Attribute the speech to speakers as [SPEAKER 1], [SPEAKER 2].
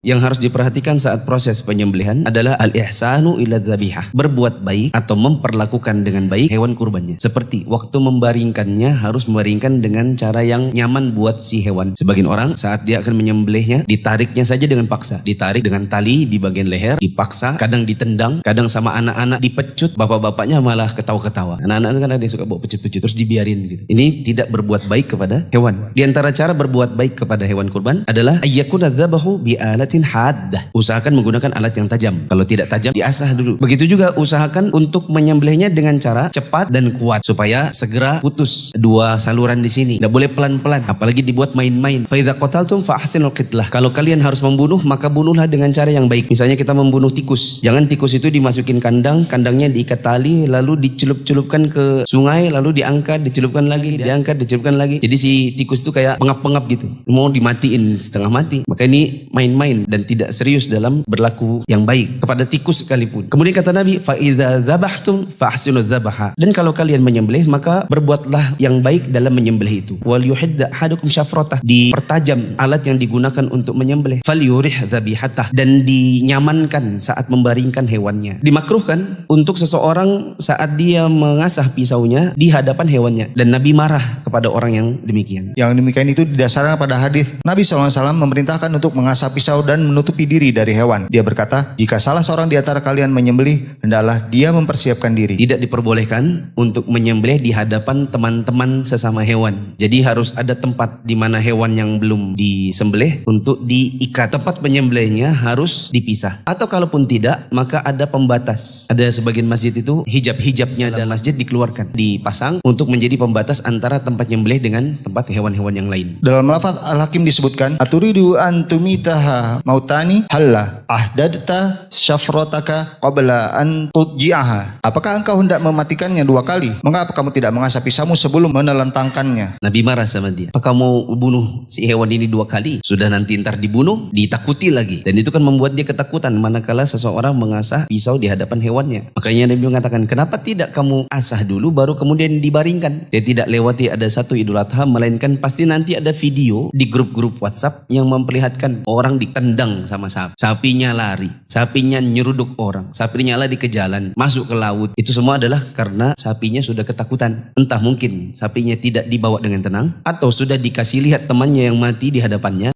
[SPEAKER 1] Yang harus diperhatikan saat proses penyembelihan adalah al-ihsanu ila dzabihah. Berbuat baik atau memperlakukan dengan baik hewan kurbannya. Seperti waktu membaringkannya harus membaringkan dengan cara yang nyaman buat si hewan. Sebagian orang saat dia akan menyembelihnya ditariknya saja dengan paksa. Ditarik dengan tali di bagian leher, dipaksa, kadang ditendang, kadang sama anak-anak dipecut, bapak-bapaknya malah ketawa-ketawa. Anak-anak kan ada yang suka bawa pecut-pecut terus dibiarin gitu. Ini tidak berbuat baik kepada hewan. Di antara cara berbuat baik kepada hewan kurban adalah ayyakuna dzabahu bi haddah. Usahakan menggunakan alat yang tajam. Kalau tidak tajam, diasah dulu. Begitu juga usahakan untuk menyembelihnya dengan cara cepat dan kuat supaya segera putus dua saluran di sini. Tidak boleh pelan-pelan, apalagi dibuat main-main. Fa idza qataltum fa ahsinul qitlah. Kalau kalian harus membunuh, maka bunuhlah dengan cara yang baik. Misalnya kita membunuh tikus. Jangan tikus itu dimasukin kandang, kandangnya diikat tali, lalu dicelup-celupkan ke sungai, lalu diangkat, dicelupkan lagi, diangkat, dicelupkan lagi. Jadi si tikus itu kayak pengap-pengap gitu. Mau dimatiin setengah mati. Maka ini main-main dan tidak serius dalam berlaku yang baik kepada tikus sekalipun. Kemudian kata Nabi, fa idza dzabhtum fa ahsinuz dzabaha. Dan kalau kalian menyembelih, maka berbuatlah yang baik dalam menyembelih itu. Wal yuhidda ahadukum syafratah. Dipertajam alat yang digunakan untuk menyembelih. Fal yurih dzabihatah. Dan dinyamankan saat membaringkan hewannya. Dimakruhkan untuk seseorang saat dia mengasah pisaunya di hadapan hewannya. Dan Nabi marah kepada orang yang demikian.
[SPEAKER 2] Yang demikian itu didasarkan pada hadis Nabi SAW memerintahkan untuk mengasah pisau dan menutupi diri dari hewan. Dia berkata, jika salah seorang di antara kalian menyembelih, hendaklah dia mempersiapkan diri.
[SPEAKER 1] Tidak diperbolehkan untuk menyembelih di hadapan teman-teman sesama hewan. Jadi harus ada tempat di mana hewan yang belum disembelih untuk diikat. Tempat penyembelihnya harus dipisah. Atau kalaupun tidak, maka ada pembatas. Ada sebagian masjid itu hijab-hijabnya dalam masjid dikeluarkan, dipasang untuk menjadi pembatas antara tempat nyembelih dengan tempat hewan-hewan yang lain.
[SPEAKER 2] Dalam lafaz Al-Hakim disebutkan, aturidu antumitaha mautani halla ahdadta syafrotaka qabla an tudji'aha. Apakah engkau hendak mematikannya dua kali? Mengapa kamu tidak mengasah pisaumu sebelum menelentangkannya?
[SPEAKER 1] Nabi marah sama dia. Apakah mau bunuh si hewan ini dua kali? Sudah nanti ntar dibunuh, ditakuti lagi. Dan itu kan membuat dia ketakutan manakala seseorang mengasah pisau di hadapan hewannya. Makanya Nabi mengatakan, kenapa tidak kamu asah dulu baru kemudian dibaringkan? Dia tidak lewati ada satu Idul Adha, melainkan pasti nanti ada video di grup-grup WhatsApp yang memperlihatkan orang ditendang sama sapi. Sapinya lari, sapinya nyeruduk orang, sapinya lari ke jalan, masuk ke laut. Itu semua adalah karena sapinya sudah ketakutan. Entah mungkin sapinya tidak dibawa dengan tenang, atau sudah dikasih lihat temannya yang mati di hadapannya.